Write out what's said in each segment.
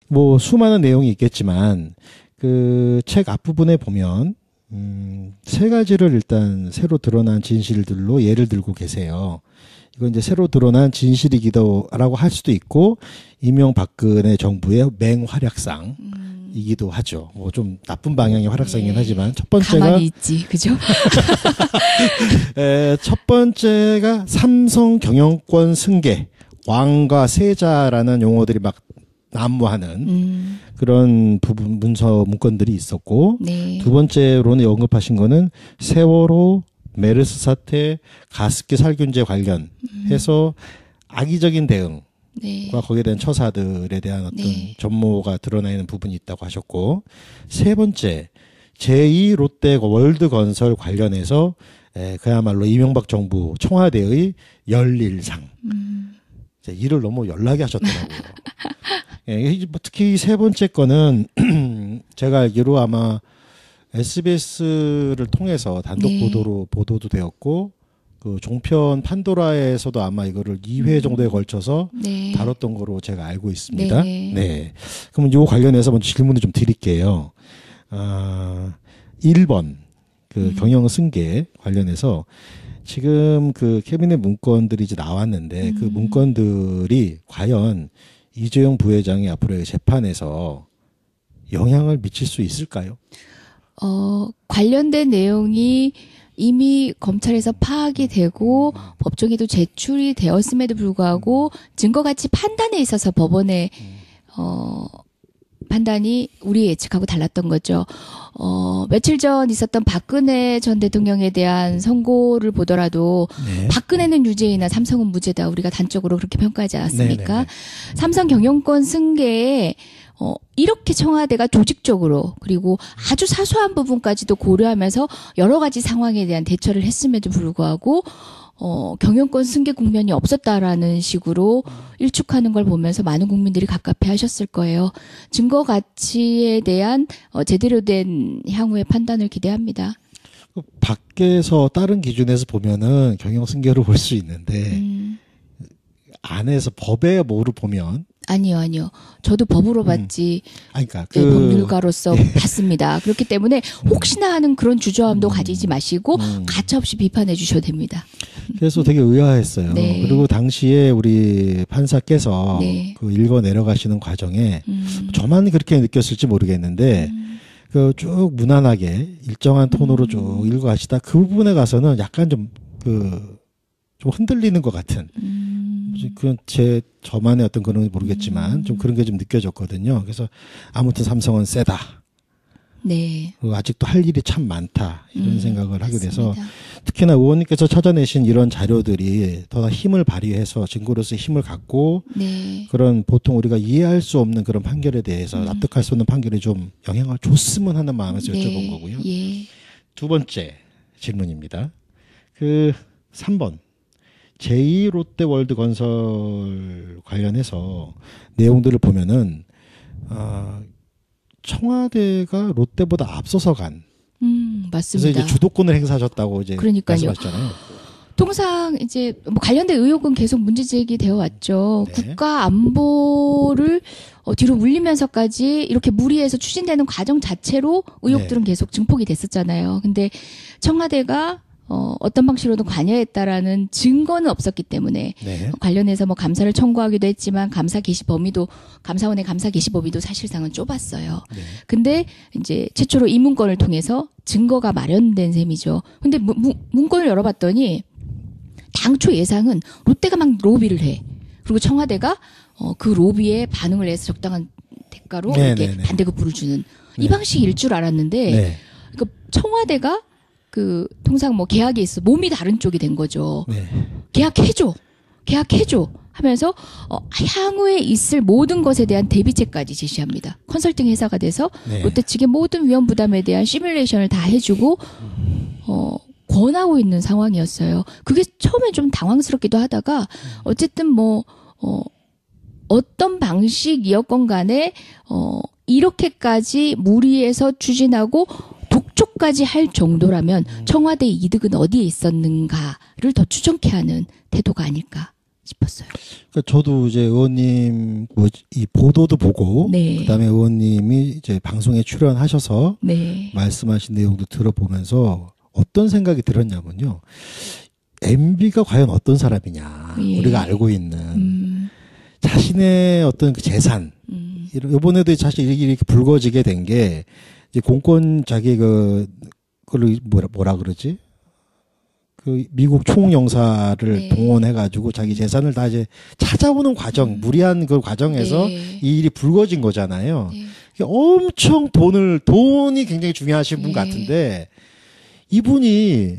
뭐 수많은 내용이 있겠지만 그 책 앞부분에 보면 세 가지를 일단 새로 드러난 진실들로 예를 들고 계세요. 이건 이제 새로 드러난 진실이기도라고 할 수도 있고 이명박근혜 정부의 맹활약상이기도 하죠. 뭐 좀 나쁜 방향의 활약상이긴 하지만 첫 번째가 가만히 있지, 그죠? 첫 번째가 삼성 경영권 승계, 왕과 세자라는 용어들이 막 난무하는 그런 부분 문서 문건들이 있었고 네. 두 번째로는 언급하신 거는 세월호 메르스 사태 가습기 살균제 관련해서 악의적인 대응과 네. 거기에 대한 처사들에 대한 어떤 네. 전모가 드러나 있는 부분이 있다고 하셨고 세 번째 제2 롯데 월드건설 관련해서 그야말로 이명박 정부 청와대의 열일상 일을 너무 열나게 하셨더라고요. 특히 세 번째 거는 제가 알기로 아마 SBS를 통해서 단독 네. 보도도 되었고 그 종편 판도라에서도 아마 이거를 2회 정도에 걸쳐서 네. 다뤘던 거로 제가 알고 있습니다. 네. 네. 그러면 요 관련해서 먼저 질문을 좀 드릴게요. 1번 그 경영 승계 관련해서 지금 그 캐비넷 문건들이 이제 나왔는데 그 문건들이 과연 이재용 부회장이 앞으로의 재판에서 영향을 미칠 수 있을까요? 관련된 내용이 이미 검찰에서 파악이 되고 법정에도 제출이 되었음에도 불구하고 증거가치 판단에 있어서 법원의 판단이 우리 예측하고 달랐던 거죠. 며칠 전 있었던 박근혜 전 대통령에 대한 선고를 보더라도 네. 박근혜는 유죄이나 삼성은 무죄다. 우리가 단적으로 그렇게 평가하지 않았습니까? 네네네. 삼성 경영권 승계에 이렇게 청와대가 조직적으로 그리고 아주 사소한 부분까지도 고려하면서 여러 가지 상황에 대한 대처를 했음에도 불구하고 경영권 승계 국면이 없었다라는 식으로 일축하는 걸 보면서 많은 국민들이 갑갑해 하셨을 거예요. 증거 가치에 대한 제대로 된 향후의 판단을 기대합니다. 밖에서 다른 기준에서 보면은 경영 승계로 볼 수 있는데 안에서 법의 뭐를 보면 아니요. 저도 법으로 봤지. 그러니까 네, 법률가로서 봤습니다. 그렇기 때문에 혹시나 하는 그런 주저함도 가지지 마시고 가차없이 비판해 주셔도 됩니다. 그래서 되게 의아했어요. 네. 그리고 당시에 우리 판사께서 네. 그 읽어 내려가시는 과정에 저만 그렇게 느꼈을지 모르겠는데 그 쭉 무난하게 일정한 톤으로 쭉 읽어가시다 그 부분에 가서는 약간 좀 흔들리는 것 같은. 그건 저만의 어떤 그런 모르겠지만 좀 그런 게 좀 느껴졌거든요. 그래서 아무튼 삼성은 세다. 네. 그리고 아직도 할 일이 참 많다. 이런 생각을 하게 돼서 맞습니다. 특히나 의원님께서 찾아내신 이런 자료들이 더 힘을 발휘해서 증거로서 힘을 갖고 네. 그런 보통 우리가 이해할 수 없는 그런 판결에 대해서 납득할 수 없는 판결에 좀 영향을 줬으면 하는 마음에서 여쭤본 거고요. 예. 두 번째 질문입니다. 3번. 제2 롯데월드 건설 관련해서 내용들을 보면은 청와대가 롯데보다 앞서서 간. 맞습니다. 그래서 이제 주도권을 행사하셨다고 이제 그러니까요. 말씀하셨잖아요. 통상 이제 뭐 관련된 의혹은 계속 문제 제기되어 왔죠. 네. 국가 안보를 뒤로 물리면서까지 이렇게 무리해서 추진되는 과정 자체로 의혹들은 계속 증폭이 됐었잖아요. 근데 청와대가 어떤 방식으로든 관여했다라는 증거는 없었기 때문에 네. 관련해서 뭐 감사를 청구하기도 했지만 감사 개시 범위도 감사원의 감사 개시 범위도 사실상은 좁았어요. 네. 근데 이제 최초로 이 문건을 통해서 증거가 마련된 셈이죠. 근데 문건을 열어봤더니 당초 예상은 롯데가 막 로비를 해. 그리고 청와대가 그 로비에 반응을 해서 적당한 대가로 이렇게 반대급부를 주는 이 방식일 줄 알았는데 그러니까 청와대가 통상 뭐 계약이 있어 몸이 다른 쪽이 된 거죠. 네. 계약해줘 하면서 향후에 있을 모든 것에 대한 대비책까지 제시합니다. 컨설팅 회사가 돼서 롯데 측의 모든 위험 부담에 대한 시뮬레이션을 다 해주고 권하고 있는 상황이었어요. 그게 처음에 좀 당황스럽기도 하다가 어쨌든 뭐 어떤 방식이었건 간에 이렇게까지 무리해서 추진하고 독촉까지 할 정도라면 청와대의 이득은 어디에 있었는가를 더 추정케 하는 태도가 아닐까 싶었어요. 그러니까 저도 이제 의원님 이 보도도 보고 네. 그다음에 의원님이 이제 방송에 출연하셔서 네. 말씀하신 내용도 들어보면서 어떤 생각이 들었냐면요. MB가 과연 어떤 사람이냐. 예. 우리가 알고 있는 자신의 어떤 그 재산. 이번에도 사실 이렇게 불거지게 된 게 이제 공권 자기 그걸 뭐라 그러지? 그 미국 총영사를 네. 동원해가지고 자기 재산을 다 이제 찾아오는 과정, 무리한 그 과정에서 네. 이 일이 불거진 거잖아요. 네. 엄청 돈이 굉장히 중요하신 분 네. 같은데 이분이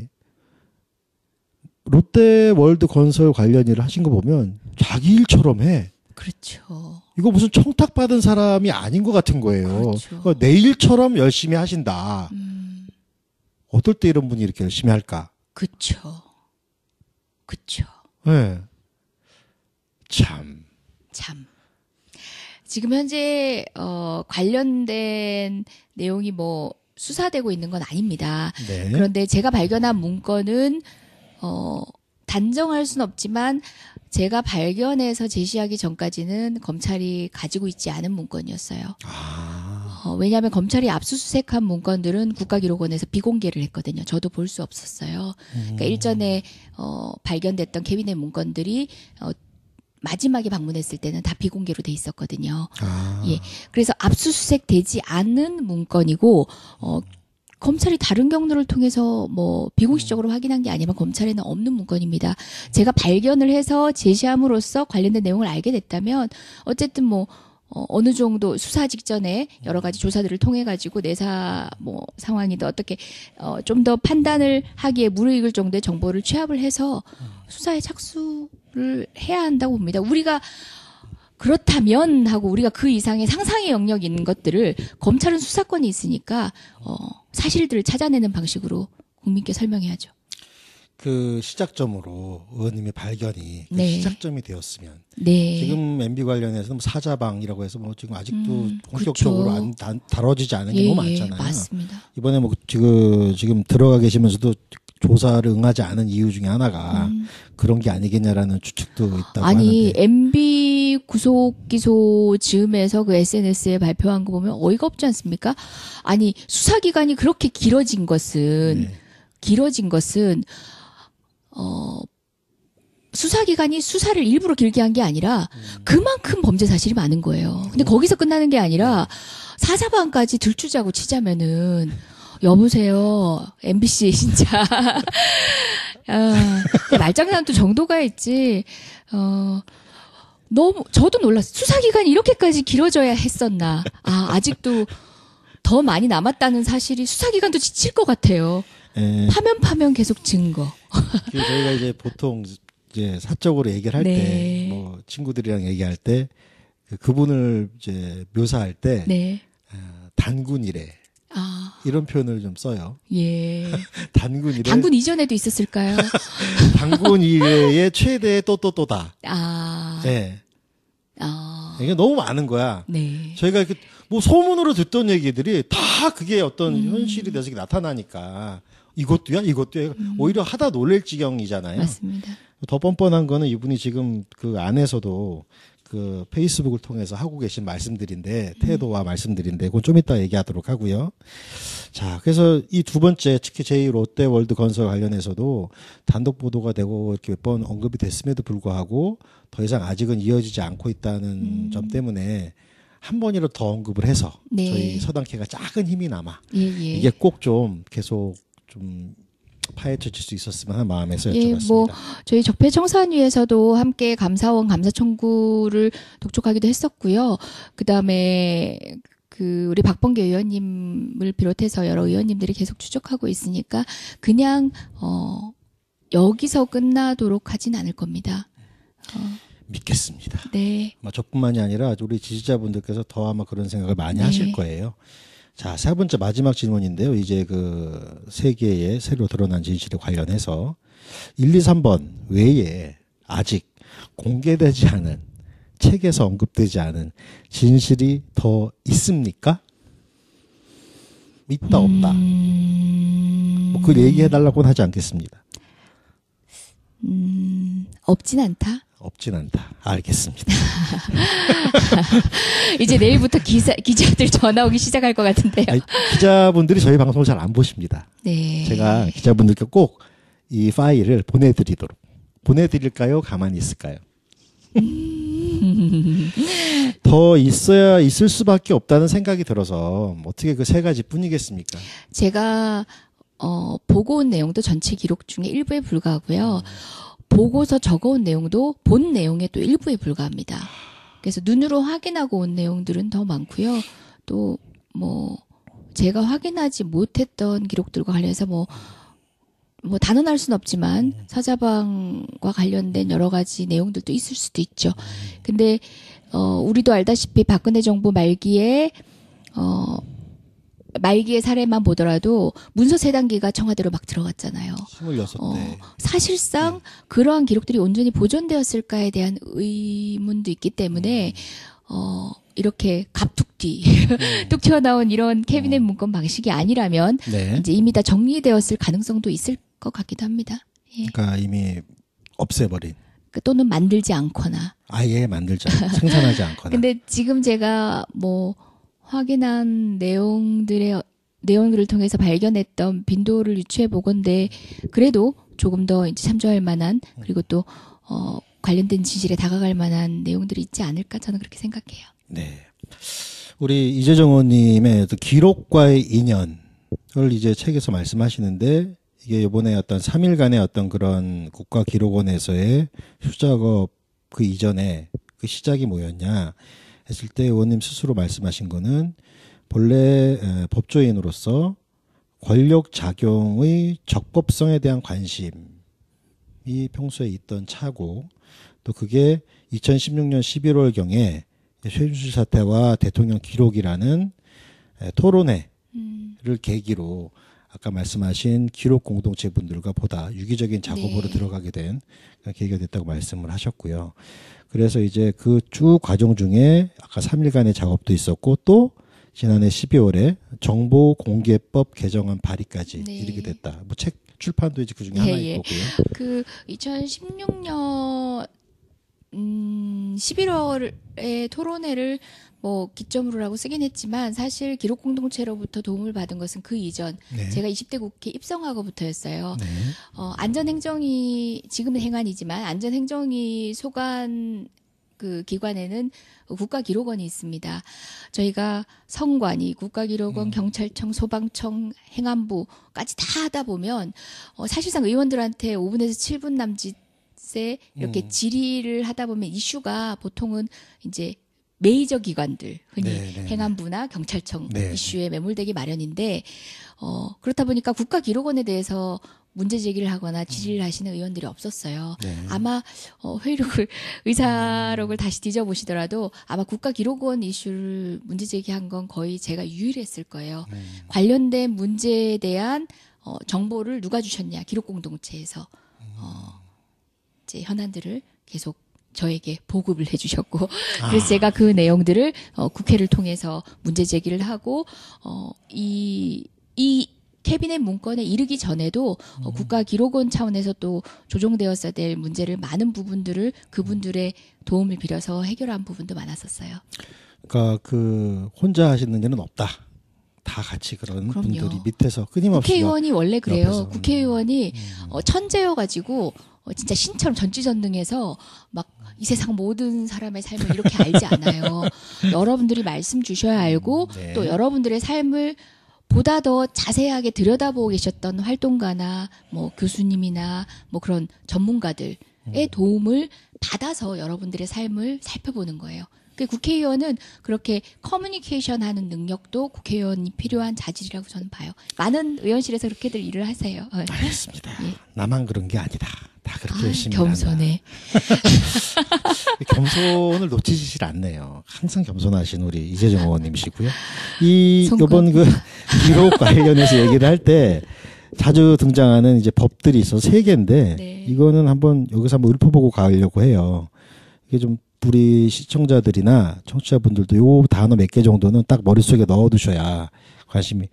롯데월드 건설 관련 일을 하신 거 보면 자기 일처럼 해. 그렇죠. 이거 무슨 청탁받은 사람이 아닌 것 같은 거예요. 그렇죠. 그러니까 내 일처럼 열심히 하신다. 어떨 때 이런 분이 이렇게 열심히 할까? 그쵸. 그쵸. 네. 참. 지금 현재, 관련된 내용이 뭐, 수사되고 있는 건 아닙니다. 네. 그런데 제가 발견한 문건은, 단정할 수는 없지만, 제가 발견해서 제시하기 전까지는 검찰이 가지고 있지 않은 문건이었어요. 왜냐하면 검찰이 압수수색한 문건들은 국가기록원에서 비공개를 했거든요. 저도 볼 수 없었어요. 그러니까 일전에 발견됐던 캐비넷 문건들이 마지막에 방문했을 때는 다 비공개로 돼 있었거든요. 예, 그래서 압수수색 되지 않은 문건이고 검찰이 다른 경로를 통해서 뭐 비공식적으로 확인한 게 아니면 검찰에는 없는 문건입니다. 제가 발견을 해서 제시함으로써 관련된 내용을 알게 됐다면 어쨌든 뭐 어느 정도 수사 직전에 여러 가지 조사들을 통해 가지고 내사 뭐 상황이든 어떻게 좀 더 판단을 하기에 무르익을 정도의 정보를 취합을 해서 수사에 착수를 해야 한다고 봅니다. 우리가 그렇다면 하고 우리가 그 이상의 상상의 영역이 있는 것들을 검찰은 수사권이 있으니까 사실들을 찾아내는 방식으로 국민께 설명해야죠. 그 시작점으로 의원님의 발견이 그 네. 시작점이 되었으면 네. 지금 MB 관련해서는 뭐 사자방이라고 해서 뭐 지금 아직도 본격적으로 그렇죠. 다뤄지지 않은 게 너무 많잖아요. 맞습니다. 이번에 뭐 지금 들어가 계시면서도 조사를 응하지 않은 이유 중에 하나가 그런 게 아니겠냐라는 추측도 있다고 아니 하는데. MB 구속 기소 즈음에서 그 SNS에 발표한 거 보면 어이가 없지 않습니까? 아니 수사 기간이 그렇게 길어진 것은 수사 기간이 수사를 일부러 길게 한 게 아니라 그만큼 범죄 사실이 많은 거예요. 근데 거기서 끝나는 게 아니라 사자방까지 들추자고 치자면은 여보세요 MBC 진짜 말장난도 정도가 있지. 너무 저도 놀랐어요. 수사 기간이 이렇게까지 길어져야 했었나. 아직도 더 많이 남았다는 사실이 수사 기간도 지칠 것 같아요. 파면 계속 증거. 저희가 이제 보통 이제 사적으로 얘기를 할 때, 네. 뭐 친구들이랑 얘기할 때 그분을 이제 묘사할 때 네. 단군이래. 이런 표현을 좀 써요. 예. 단군이래. 단군 이전에도 있었을까요? 단군 이래의 최대의 또다. 네. 이게 너무 많은 거야. 네. 저희가 뭐 소문으로 듣던 얘기들이 다 그게 어떤 현실이 돼서 나타나니까 이것도야. 오히려 하다 놀랄 지경이잖아요. 맞습니다. 더 뻔뻔한 거는 이분이 지금 그 안에서도 그 페이스북을 통해서 하고 계신 말씀들인데 태도와 말씀들인데 그건 좀 이따 얘기하도록 하고요. 자, 그래서 이 두 번째 특히 제2 롯데월드 건설 관련해서도 단독 보도가 되고 이렇게 몇 번 언급이 됐음에도 불구하고 더 이상 아직은 이어지지 않고 있다는 점 때문에 한 번이라도 더 언급을 해서 네. 저희 서당회가 작은 힘이 남아 예. 이게 꼭 좀 계속 좀 파헤쳐질 수 있었으면 하는 마음에서 예, 여쭤봤습니다. 뭐 저희 적폐청산위에서도 함께 감사원 감사 청구를 독촉하기도 했었고요. 그다음에 우리 박범계 의원님을 비롯해서 여러 의원님들이 계속 추적하고 있으니까 그냥 여기서 끝나도록 하진 않을 겁니다. 믿겠습니다. 네. 저뿐만이 아니라 우리 지지자분들께서 더 아마 그런 생각을 많이 네. 하실 거예요. 자, 세 번째 마지막 질문인데요. 이제 그 세계의 새로 드러난 진실에 관련해서 1, 2, 3번 외에 아직 공개되지 않은 책에서 언급되지 않은 진실이 더 있습니까? 있다 없다. 뭐 그걸 얘기해달라고는 하지 않겠습니다. 없진 않다. 없진 않다. 알겠습니다. 이제 내일부터 기자들 전화 오기 시작할 것 같은데요. 아니, 기자분들이 저희 방송을 잘 안 보십니다. 네. 제가 기자분들께 꼭 이 파일을 보내드릴까요? 가만히 있을까요? 더 있을 수밖에 없다는 생각이 들어서 어떻게 그 세 가지 뿐이겠습니까? 제가 보고 온 내용도 전체 기록 중에 일부에 불과하고요. 보고서 적어온 내용도 본 내용의 또 일부에 불과합니다. 그래서 눈으로 확인하고 온 내용들은 더 많고요. 또 뭐 제가 확인하지 못했던 기록들과 관련해서 뭐 단언할 수는 없지만 사자방과 관련된 여러 가지 내용들도 있을 수도 있죠. 근데 우리도 알다시피 박근혜 정부 말기에 사례만 보더라도 문서 세 단계가 청와대로 막 들어갔잖아요. 26대. 사실상 그러한 기록들이 온전히 보존되었을까에 대한 의문도 있기 때문에 이렇게 갑툭튀 뚝 튀어나온 이런 캐비넷 문건 방식이 아니라면 네. 이제 이미 다 정리되었을 가능성도 있을 것 같기도 합니다. 예. 그러니까 이미 없애버린. 또는 만들지 않거나. 아예 만들지 않고 생산하지 않거나. 근데 지금 제가 확인한 내용들을 통해서 발견했던 빈도를 유추해 보건데 그래도 조금 더 이제 참조할 만한 그리고 또 관련된 진실에 다가갈 만한 내용들이 있지 않을까 저는 그렇게 생각해요. 네. 우리 이재정 의원님의 기록과의 인연을 이제 책에서 말씀하시는데 이게 이번에 어떤 3일간의 어떤 그런 국가기록원에서의 수작업 그 이전에 그 시작이 뭐였냐 했을 때 의원님 스스로 말씀하신 거는 본래 법조인으로서 권력 작용의 적법성에 대한 관심이 평소에 있던 차고 또 그게 2016년 11월경에 최순실 사태와 대통령 기록이라는 토론회를 계기로 아까 말씀하신 기록 공동체 분들과 보다 유기적인 작업으로 네. 들어가게 된 계기가 됐다고 말씀을 하셨고요. 그래서 이제 그 쭉 과정 중에 아까 3일간의 작업도 있었고 또 지난해 12월에 정보공개법 개정안 발의까지 네. 이르게 됐다. 뭐 책 출판도 이제 그 중에 하나일 거고요. 그 2016년 11월에 토론회를 기점으로라고 쓰긴 했지만 사실 기록 공동체로부터 도움을 받은 것은 그 이전 네. 제가 20대 국회 입성하고부터였어요. 네. 안전행정위 지금은 행안이지만 안전행정위 소관 그 기관에는 국가기록원이 있습니다. 저희가 성관이 국가기록원, 경찰청, 소방청, 행안부까지 다 하다 보면 사실상 의원들한테 5분에서 7분 남짓에 이렇게 질의를 하다 보면 이슈가 보통은 이제 메이저 기관들, 흔히 네. 행안부나 경찰청 네. 이슈에 매몰되기 마련인데 그렇다 보니까 국가기록원에 대해서 문제 제기를 하거나 질의를 하시는 의원들이 없었어요. 네. 아마 의사록을 다시 뒤져보시더라도 아마 국가기록원 이슈를 문제 제기한 건 거의 제가 유일했을 거예요. 관련된 문제에 대한 정보를 누가 주셨냐 기록공동체에서 이제 현안들을 계속 저에게 보급을 해주셨고 그래서 제가 그 내용들을 국회를 통해서 문제 제기를 하고 이 캐비넷 문건에 이르기 전에도 국가기록원 차원에서 또 조정되었어야 될 문제를 많은 부분들을 그분들의 도움을 빌어서 해결한 부분도 많았었어요. 그러니까 그 혼자 하시는 일은 없다. 다 같이 그런 그럼요. 분들이 밑에서 끊임없이 국회의원이 원래 그래요. 옆에서. 국회의원이 천재여가지고 진짜 신처럼 전지전능해서 막 이 세상 모든 사람의 삶을 이렇게 알지 않아요. 여러분들이 말씀 주셔야 알고 네. 또 여러분들의 삶을 보다 더 자세하게 들여다보고 계셨던 활동가나 교수님이나 그런 전문가들의 도움을 받아서 여러분들의 삶을 살펴보는 거예요. 국회의원은 그렇게 커뮤니케이션 하는 능력도 국회의원이 필요한 자질이라고 저는 봐요. 많은 의원실에서 그렇게들 일을 하세요. 알겠습니다. 예. 나만 그런 게 아니다. 다 그렇게 열심히 겸손해. 겸손을 놓치질 않네요. 항상 겸손하신 우리 이재정 의원님이시고요. 손가락. 이번 그 기록 관련해서 얘기를 할 때 자주 등장하는 이제 법들이 있어서 3개인데 네. 이거는 여기서 한번 읊어보고 가려고 해요. 이게 좀 우리 시청자들이나 청취자분들도 요 단어 몇 개 정도는 딱 머릿속에 넣어두셔야 관심이.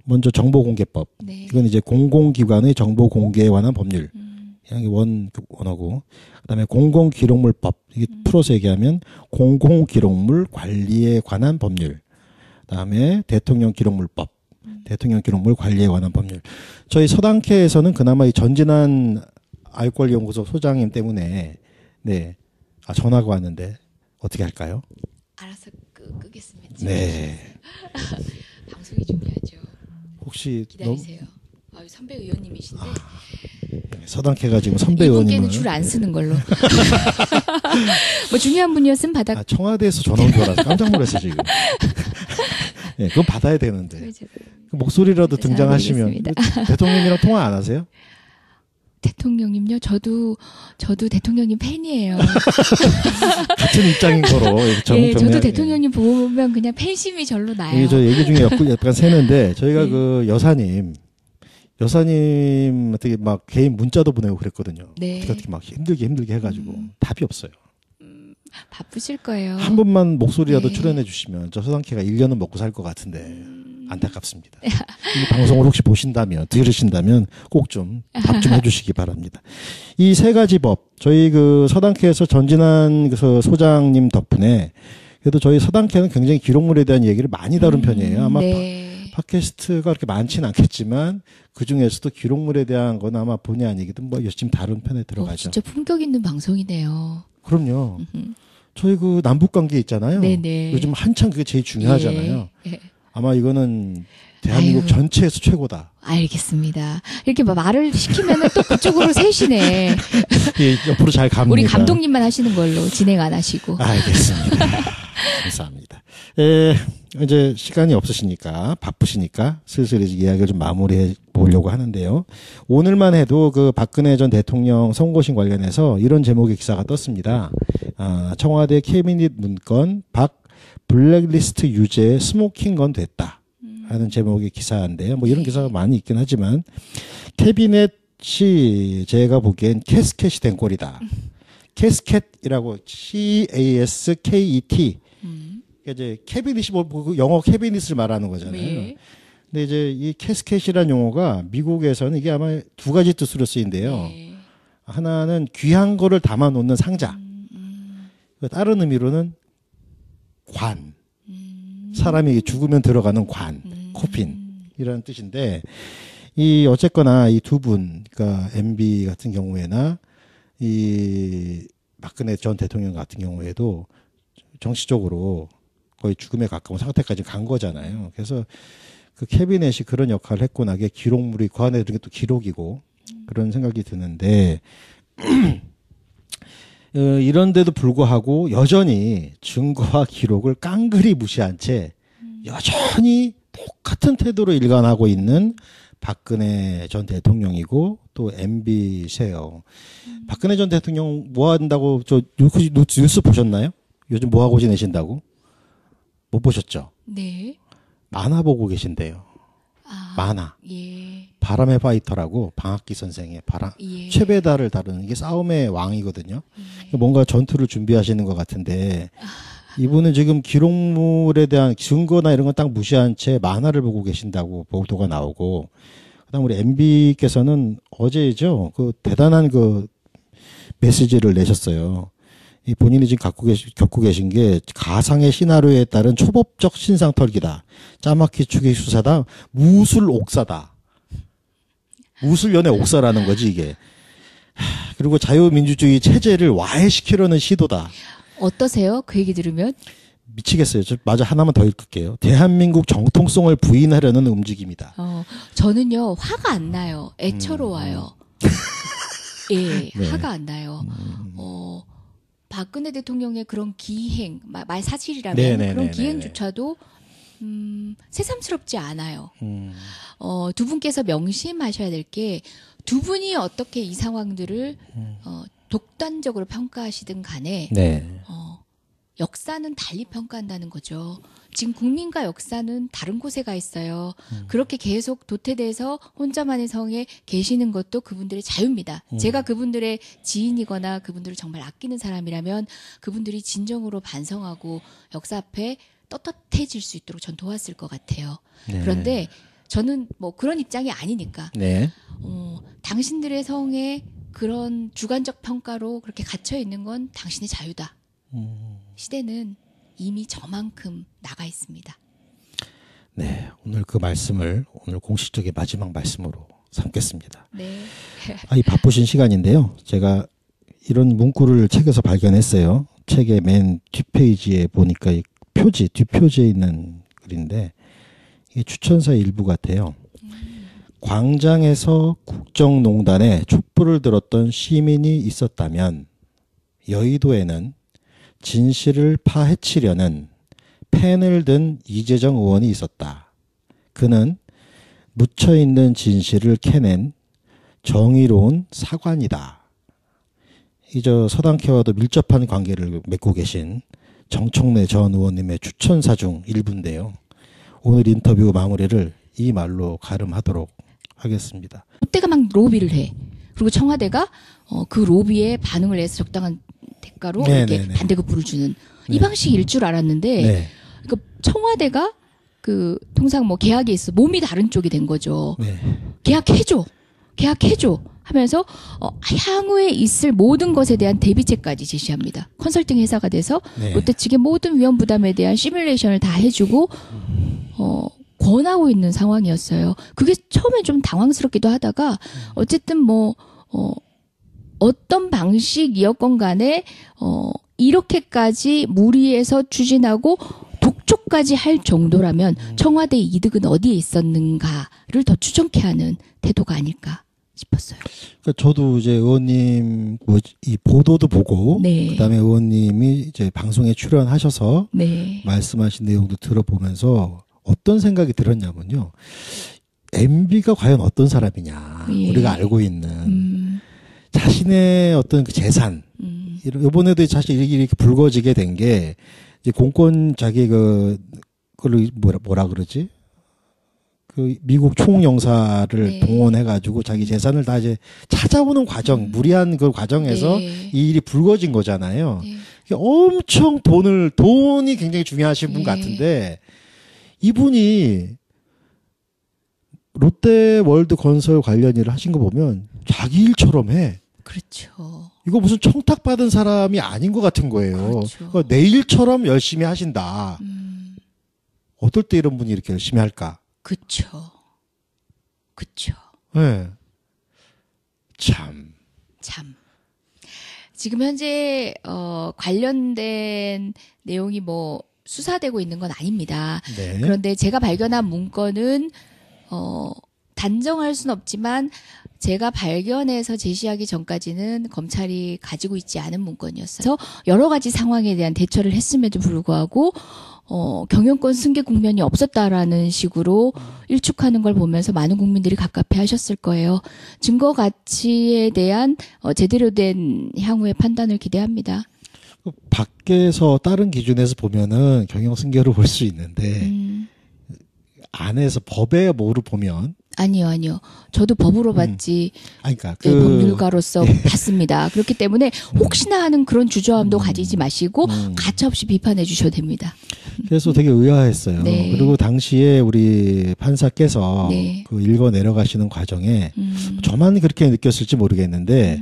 먼저 정보공개법. 네. 이건 이제 공공기관의 정보 공개에 관한 법률. 이런 게 원어고, 그다음에 공공기록물법, 이게 풀어서 얘기하면 공공기록물 관리에 관한 법률, 그다음에 대통령기록물법, 대통령기록물 관리에 관한 법률. 저희 서당회에서는 그나마 이 전진한 알권리연구소 소장님 때문에 네, 전화가 왔는데 어떻게 할까요? 알아서 끄겠습니다. 네. 방송이 중요하죠. 혹시 기다리세요. 선배 의원님이신데 서당회가 지금 선배 의원님을 이분께는 줄 안 쓰는 걸로. 뭐 중요한 분이었으면 받았. 청와대에서 전화 온 줄 알아서 깜짝 놀랐어요 지금. 네, 그건 받아야 되는데. 그 목소리라도 등장하시면 대통령이랑 통화 안 하세요? 대통령님요? 저도 대통령님 팬이에요. 같은 입장인 거로. 예, 저도 대통령님 보면 그냥 팬심이 절로 나요. 이게 저 얘기 중에 약간 새는데 저희가 네. 그 여사님한테 막 개인 문자도 보내고 그랬거든요. 네. 어떻게 막 힘들게 해가지고 답이 없어요. 바쁘실 거예요. 한 번만 목소리라도 네. 출연해 주시면 저 서당회가 1년은 먹고 살 것 같은데 안타깝습니다. 이 방송을 혹시 들으신다면 꼭 좀 답 좀 해주시기 바랍니다. 이 세 가지 법, 저희 그 서당회에서 전진한 그 소장님 덕분에 그래도 저희 서당회는 굉장히 기록물에 대한 얘기를 많이 다룬 편이에요. 아마 네. 팟캐스트가 그렇게 많지는 않겠지만 그 중에서도 기록물에 대한 건 아마 본의 아니게든 뭐 열심히 다룬 편에 들어가죠. 진짜 품격 있는 방송이네요. 그럼요. 저희 그 남북 관계 있잖아요. 네네. 요즘 한창 그게 제일 중요하잖아요. 예. 아마 이거는 대한민국 전체에서 최고다. 알겠습니다. 이렇게 말을 시키면은 또 그쪽으로 새시네. 예, 옆으로 잘 갑니다. 우리 감독님만 하시는 걸로 진행 안 하시고. 알겠습니다. 감사합니다. 이제 시간이 없으시니까 바쁘시니까 슬슬 이제 이야기를 좀 마무리해 보려고 하는데요. 오늘만 해도 그 박근혜 전 대통령 선고심 관련해서 이런 제목의 기사가 떴습니다. 청와대 캐비닛 문건 박 블랙리스트 유죄 스모킹 건 됐다 하는 제목의 기사인데요. 뭐 이런 기사가 많이 있긴 하지만 캐비넷이 제가 보기엔 캐스켓이 된 꼴이다. 캐스켓이라고 CASKET 이제 캐비닛이 뭐 영어 캐비닛을 말하는 거잖아요. 네. 근데 이제 이 캐스켓이라는 용어가 미국에서는 이게 아마 두 가지 뜻으로 쓰인대요. 네. 하나는 귀한 거를 담아 놓는 상자. 다른 의미로는 관. 사람이 죽으면 들어가는 관, 코핀이라는 뜻인데 이 어쨌거나 이 두 분, 그러니까 MB 같은 경우에나 이 박근혜 전 대통령 같은 경우에도 정치적으로 거의 죽음에 가까운 상태까지 간 거잖아요. 그래서 그 캐비넷이 그런 역할을 했구나. 이게 기록물이 그 안에 들은 게 또 기록이고 그런 생각이 드는데 이런데도 불구하고 여전히 증거와 기록을 깡그리 무시한 채 여전히 똑같은 태도로 일관하고 있는 박근혜 전 대통령이고 또 MB세요. 박근혜 전 대통령 뭐 한다고 저 뉴스 보셨나요? 요즘 뭐 하고 지내신다고? 못 보셨죠? 네. 만화 보고 계신대요. 만화. 예. 바람의 파이터라고 방학기 선생의 예. 최배다를 다루는 이게 싸움의 왕이거든요. 뭔가 전투를 준비하시는 것 같은데 이분은 지금 기록물에 대한 증거나 이런 건 딱 무시한 채 만화를 보고 계신다고 보도가 나오고 그다음 우리 MB께서는 어제죠. 그 대단한 그 메시지를 내셨어요. 이 본인이 지금 겪고 계신 게 가상의 시나리오에 따른 초법적 신상 털기다. 짜맞기 추기 수사다. 무술 옥사다. 무술연의 옥사라는 거지 이게. 그리고 자유민주주의 체제를 와해시키려는 시도다. 어떠세요? 그 얘기 들으면? 미치겠어요. 저 마저 하나만 더 읽을게요. 대한민국 정통성을 부인하려는 움직임이다. 저는요 화가 안 나요. 애처로워요. 예, 네. 화가 안 나요. 박근혜 대통령의 그런 기행, 말 사실이라면 네네네네. 그런 기행조차도 새삼스럽지 않아요. 두 분께서 명심하셔야 될 게 두 분이 어떻게 이 상황들을 독단적으로 평가하시든 간에 네. 역사는 달리 평가한다는 거죠. 지금 국민과 역사는 다른 곳에 가 있어요. 그렇게 계속 도태돼서 혼자만의 성에 계시는 것도 그분들의 자유입니다. 제가 그분들의 지인이거나 그분들을 정말 아끼는 사람이라면 그분들이 진정으로 반성하고 역사 앞에 떳떳해질 수 있도록 전 도왔을 것 같아요. 네. 그런데 저는 뭐 그런 입장이 아니니까 네. 당신들의 성에 그런 주관적 평가로 그렇게 갇혀 있는 건 당신의 자유다. 시대는 이미 저만큼 나가 있습니다. 네, 오늘 그 말씀을 오늘 공식적인 마지막 말씀으로 삼겠습니다. 네. 이 바쁘신 시간인데요. 제가 이런 문구를 책에서 발견했어요. 책의 맨 뒷페이지에 보니까 이 표지, 뒷표지에 있는 글인데 이게 추천사의 일부 같아요. 광장에서 국정농단에 촛불을 들었던 시민이 있었다면 여의도에는 진실을 파헤치려는 펜을 든 이재정 의원이 있었다. 그는 묻혀있는 진실을 캐낸 정의로운 사관이다. 저 서당회와도 밀접한 관계를 맺고 계신 정청래 전 의원님의 추천사 중 일부인데요. 오늘 인터뷰 마무리를 이 말로 가름하도록 하겠습니다. 롯데가 막 로비를 해. 그리고 청와대가 그 로비에 반응을 해서 적당한 대가로 이렇게 반대급부를 주는 이 방식일 줄 알았는데 그러니까 청와대가 그 통상 뭐 계약이 있어 몸이 다른 쪽이 된 거죠. 계약해줘 하면서 향후에 있을 모든 것에 대한 대비책까지 제시합니다. 컨설팅 회사가 돼서 롯데 측의 모든 위험 부담에 대한 시뮬레이션을 다 해주고 권하고 있는 상황이었어요. 그게 처음에 좀 당황스럽기도 하다가 어쨌든 뭐 어떤 방식이었건 간에 이렇게까지 무리해서 추진하고 독촉까지 할 정도라면 청와대의 이득은 어디에 있었는가를 더 추정케 하는 태도가 아닐까 싶었어요. 그러니까 저도 이제 의원님 이 보도도 보고 그다음에 의원님이 이제 방송에 출연하셔서 말씀하신 내용도 들어보면서 어떤 생각이 들었냐면요. MB가 과연 어떤 사람이냐. 우리가 알고 있는 자신의 어떤 그 재산. 이번에도 사실 이렇게 불거지게 된 게 이제 공권 자기 그걸 뭐라 그러지? 그 미국 총영사를 동원해가지고 자기 재산을 다 이제 찾아오는 과정, 무리한 그 과정에서 이 일이 불거진 거잖아요. 엄청 돈이 굉장히 중요하신 분 같은데 이분이 롯데월드 건설 관련 일을 하신 거 보면 자기 일처럼 해. 그렇죠. 이거 무슨 청탁받은 사람이 아닌 것 같은 거예요. 그렇죠. 그러니까 내 일처럼 열심히 하신다. 어떨 때 이런 분이 이렇게 열심히 할까? 그쵸. 네. 참. 지금 현재 관련된 내용이 뭐 수사되고 있는 건 아닙니다. 그런데 제가 발견한 문건은 단정할 수는 없지만 제가 발견해서 제시하기 전까지는 검찰이 가지고 있지 않은 문건이었어요. 그래서 여러 가지 상황에 대한 대처를 했음에도 불구하고 경영권 승계 국면이 없었다라는 식으로 일축하는 걸 보면서 많은 국민들이 갑갑해 하셨을 거예요. 증거 가치에 대한 제대로 된 향후의 판단을 기대합니다. 밖에서 다른 기준에서 보면은 경영 승계로 볼 수 있는데 안에서 법의 뭐로 보면 아니요. 저도 법으로 봤지. 그러니까 법률가로서 봤습니다. 그렇기 때문에 혹시나 하는 그런 주저함도 가지지 마시고 가차없이 비판해 주셔도 됩니다. 그래서 되게 의아했어요. 그리고 당시에 우리 판사께서 그 읽어 내려가시는 과정에 저만 그렇게 느꼈을지 모르겠는데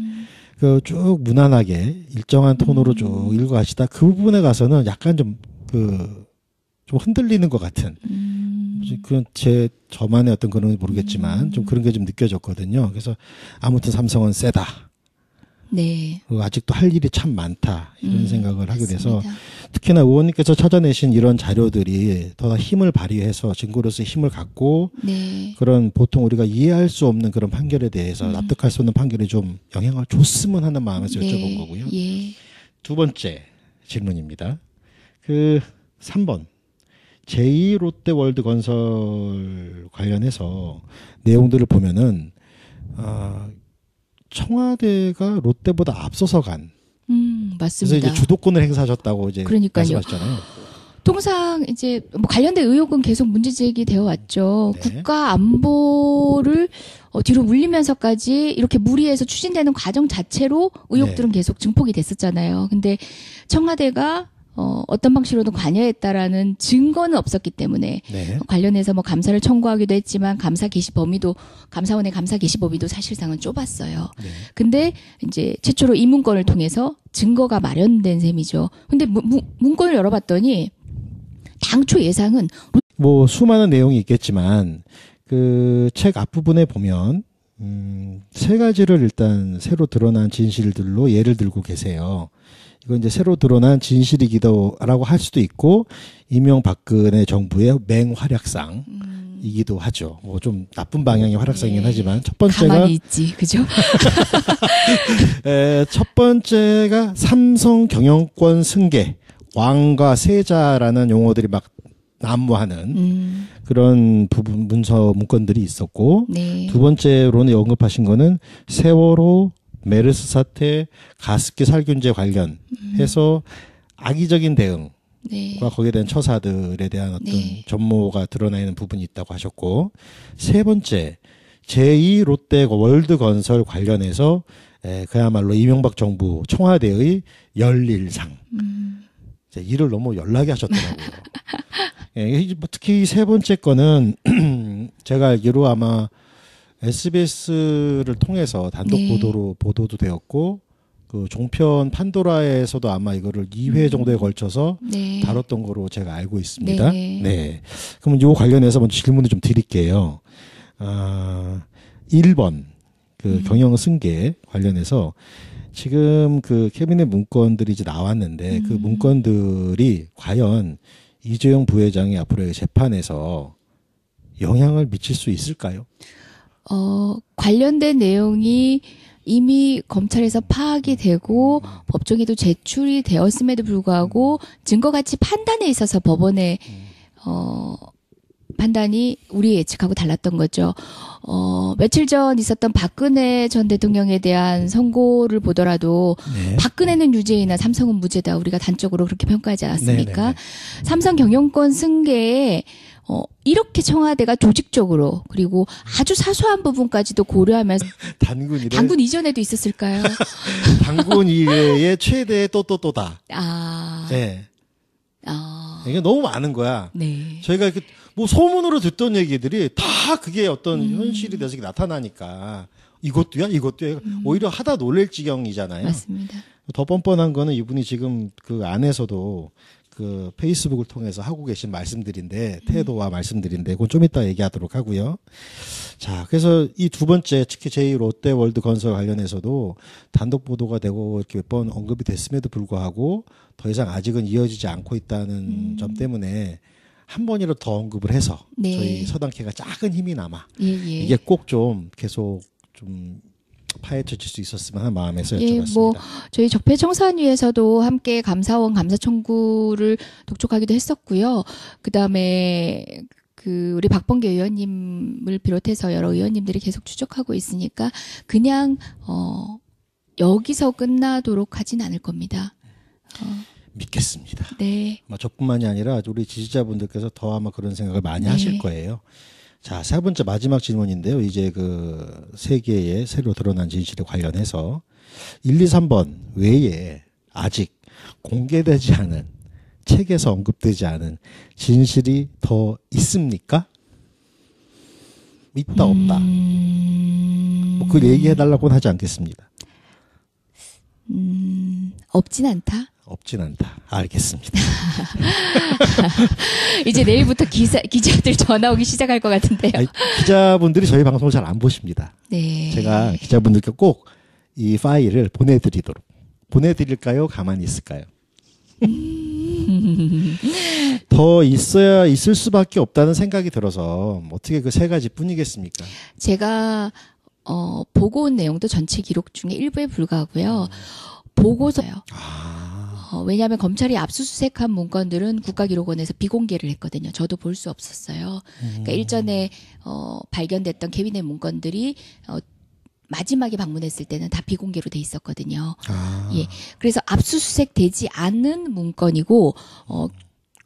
그 쭉 무난하게 일정한 톤으로 쭉 읽어가시다 그 부분에 가서는 약간 좀 흔들리는 것 같은. 그건 저만의 어떤 그런 모르겠지만 좀 그런 게 좀 느껴졌거든요. 그래서 아무튼 삼성은 세다. 그리고 아직도 할 일이 참 많다. 이런 생각을 하게 돼서 특히나 의원님께서 찾아내신 이런 자료들이 더 힘을 발휘해서 증거로서의 힘을 갖고 그런 보통 우리가 이해할 수 없는 그런 판결에 대해서 납득할 수 없는 판결에 좀 영향을 줬으면 하는 마음에서 여쭤본 거고요. 두 번째 질문입니다. 3번. 제2롯데월드 건설 관련해서 내용들을 보면은 청와대가 롯데보다 앞서서 간. 맞습니다. 그래서 이제 주도권을 행사하셨다고 이제 그러니까요. 말씀하셨잖아요. 통상 이제 뭐 관련된 의혹은 계속 문제 제기되어 왔죠. 국가 안보를 뒤로 물리면서까지 이렇게 무리해서 추진되는 과정 자체로 의혹들은 계속 증폭이 됐었잖아요. 근데 청와대가 어떤 방식으로든 관여했다라는 증거는 없었기 때문에 네. 관련해서 뭐 감사를 청구하기도 했지만 감사 개시 범위도 감사원의 감사 개시 범위도 사실상은 좁았어요. 네. 근데 이제 최초로 이 문건을 통해서 증거가 마련된 셈이죠. 근데 문건을 열어봤더니 당초 예상은 뭐 수많은 내용이 있겠지만 그 책 앞부분에 보면 세 가지를 일단 새로 드러난 진실들로 예를 들고 계세요. 이건 이제 새로 드러난 진실이기도라고 할 수도 있고 이명박근혜 정부의 맹활약상이기도 하죠. 뭐 좀 나쁜 방향의 활약상이긴 네. 하지만 첫 번째가 가만히 있지, 그죠? 첫 번째가 삼성 경영권 승계, 왕과 세자라는 용어들이 막 난무하는 그런 부분 문건들이 있었고 네. 두 번째로는 언급하신 거는 세월호 메르스 사태, 가습기 살균제 관련해서 악의적인 대응과 네. 거기에 대한 처사들에 대한 어떤 네. 전모가 드러나는 부분이 있다고 하셨고 세 번째 제2 롯데 월드건설 관련해서 그야말로 이명박 정부 청와대의 열일상 일을 너무 열나게 하셨더라고요. 특히 세 번째 거는 제가 알기로 아마 SBS를 통해서 단독 네. 보도도 되었고 그 종편 판도라에서도 아마 이거를 2회 정도에 걸쳐서 네. 다뤘던 거로 제가 알고 있습니다. 네. 네. 그러면 요 관련해서 먼저 질문을 좀 드릴게요. 1번 그 경영 승계 관련해서 지금 그 캐비넷 문건들이 이제 나왔는데 그 문건들이 과연 이재용 부회장이 앞으로의 재판에서 영향을 미칠 수 있을까요? 관련된 내용이 이미 검찰에서 파악이 되고 법정에도 제출이 되었음에도 불구하고 증거가치 판단에 있어서 법원의 판단이 우리 예측하고 달랐던 거죠. 며칠 전 있었던 박근혜 전 대통령에 대한 선고를 보더라도 네. 박근혜는 유죄이나 삼성은 무죄다. 우리가 단적으로 그렇게 평가하지 않았습니까? 네네네. 삼성 경영권 승계에 이렇게 청와대가 조직적으로 그리고 아주 사소한 부분까지도 고려하면서 당군 이전에도 있었을까요? 당군 이외의 최대의 또다. 아, 네. 아, 이게 너무 많은 거야. 네. 저희가 뭐 소문으로 듣던 얘기들이 다 그게 어떤 현실이 돼서 나타나니까 이것도야. 오히려 하다 놀랄 지경이잖아요. 맞습니다. 더 뻔뻔한 거는 이분이 지금 그 안에서도 그 페이스북을 통해서 하고 계신 말씀들인데 태도와 말씀들인데 그건 좀 이따 얘기하도록 하고요. 자, 그래서 이 두 번째 특히 제2 롯데월드 건설 관련해서도 단독 보도가 되고 이렇게 몇 번 언급이 됐음에도 불구하고 더 이상 아직은 이어지지 않고 있다는 점 때문에 한 번이라도 더 언급을 해서 네. 저희 서당캐가 작은 힘이 남아 예, 예. 이게 꼭 좀 계속 좀 파헤쳐질 수 있었으면 하는 마음에서 예, 여쭤봤습니다. 뭐 저희 적폐청산위에서도 함께 감사원 감사 청구를 독촉하기도 했었고요. 그다음에 그 우리 박범계 의원님을 비롯해서 여러 의원님들이 계속 추적하고 있으니까 그냥 여기서 끝나도록 하진 않을 겁니다. 믿겠습니다. 네. 저뿐만이 아니라 우리 지지자분들께서 더 아마 그런 생각을 많이 네. 하실 거예요. 자, 세 번째 마지막 질문인데요. 이제 그 세 개의 새로 드러난 진실에 관련해서 1, 2, 3번 외에 아직 공개되지 않은 책에서 언급되지 않은 진실이 더 있습니까? 있다 없다. 뭐 그걸 얘기해달라고는 하지 않겠습니다. 없진 않다. 없진 않다. 알겠습니다. 이제 내일부터 기자들 전화 오기 시작할 것 같은데요. 아니, 기자분들이 저희 방송을 잘 안 보십니다. 네. 제가 기자분들께 꼭 이 파일을 보내드릴까요? 가만히 있을까요? 더 있을 수밖에 없다는 생각이 들어서 어떻게 그 세 가지 뿐이겠습니까? 제가 보고 온 내용도 전체 기록 중에 일부에 불과하고요. 보고서요. 왜냐하면 검찰이 압수수색한 문건들은 국가기록원에서 비공개를 했거든요. 저도 볼 수 없었어요. 그러니까 일전에 발견됐던 캐비넷 문건들이 마지막에 방문했을 때는 다 비공개로 돼 있었거든요. 예, 그래서 압수수색 되지 않은 문건이고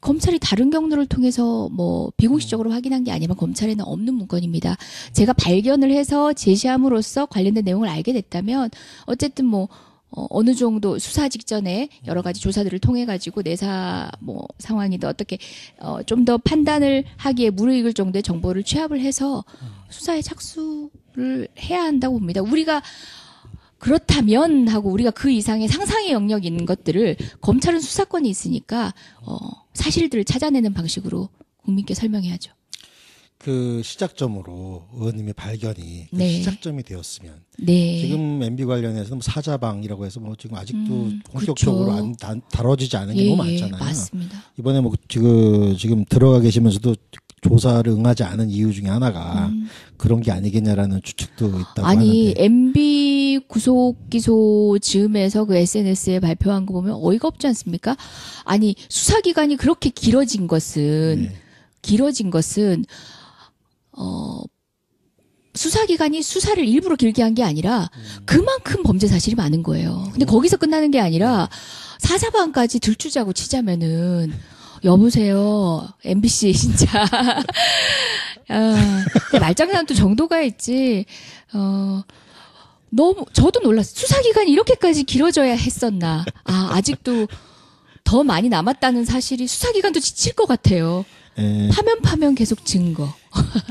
검찰이 다른 경로를 통해서 뭐 비공식적으로 확인한 게 아니면 검찰에는 없는 문건입니다. 제가 발견을 해서 제시함으로써 관련된 내용을 알게 됐다면 어쨌든 뭐 어느 정도 수사 직전에 여러 가지 조사들을 통해 가지고 내사 상황이든 어떻게 좀 더 판단을 하기에 무르익을 정도의 정보를 취합을 해서 수사에 착수를 해야 한다고 봅니다. 우리가 그렇다면 하고 우리가 그 이상의 상상의 영역이 있는 것들을 검찰은 수사권이 있으니까 사실들을 찾아내는 방식으로 국민께 설명해야죠. 그 시작점으로 의원님의 발견이 그 네. 시작점이 되었으면 네. 지금 MB 관련해서 뭐 사자방이라고 해서 뭐 지금 아직도 본격적으로 그렇죠. 다뤄지지 않은 게 너무 많잖아요. 맞습니다. 이번에 뭐 지금 들어가 계시면서도 조사를 응하지 않은 이유 중에 하나가 그런 게 아니겠냐라는 추측도 있다고 아니 하는데. MB 구속 기소 즈음에서 그 SNS에 발표한 거 보면 어이가 없지 않습니까? 아니 수사 기간이 그렇게 길어진 것은 수사 기간이 수사를 일부러 길게 한 게 아니라 그만큼 범죄 사실이 많은 거예요. 근데 거기서 끝나는 게 아니라 사자방까지 들추자고 치자면은 여보세요 MBC 진짜 말장난도 정도가 있지. 너무 저도 놀랐어요. 수사 기간이 이렇게까지 길어져야 했었나. 아직도 더 많이 남았다는 사실이 수사 기간도 지칠 것 같아요. 파면 계속 증거.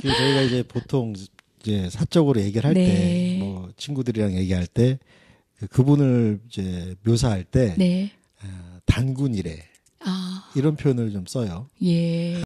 저희가 이제 보통 이제 사적으로 얘기를 할 때, 네. 뭐 친구들이랑 얘기할 때 그분을 이제 묘사할 때 네. 단군이래 이런 표현을 좀 써요. 예.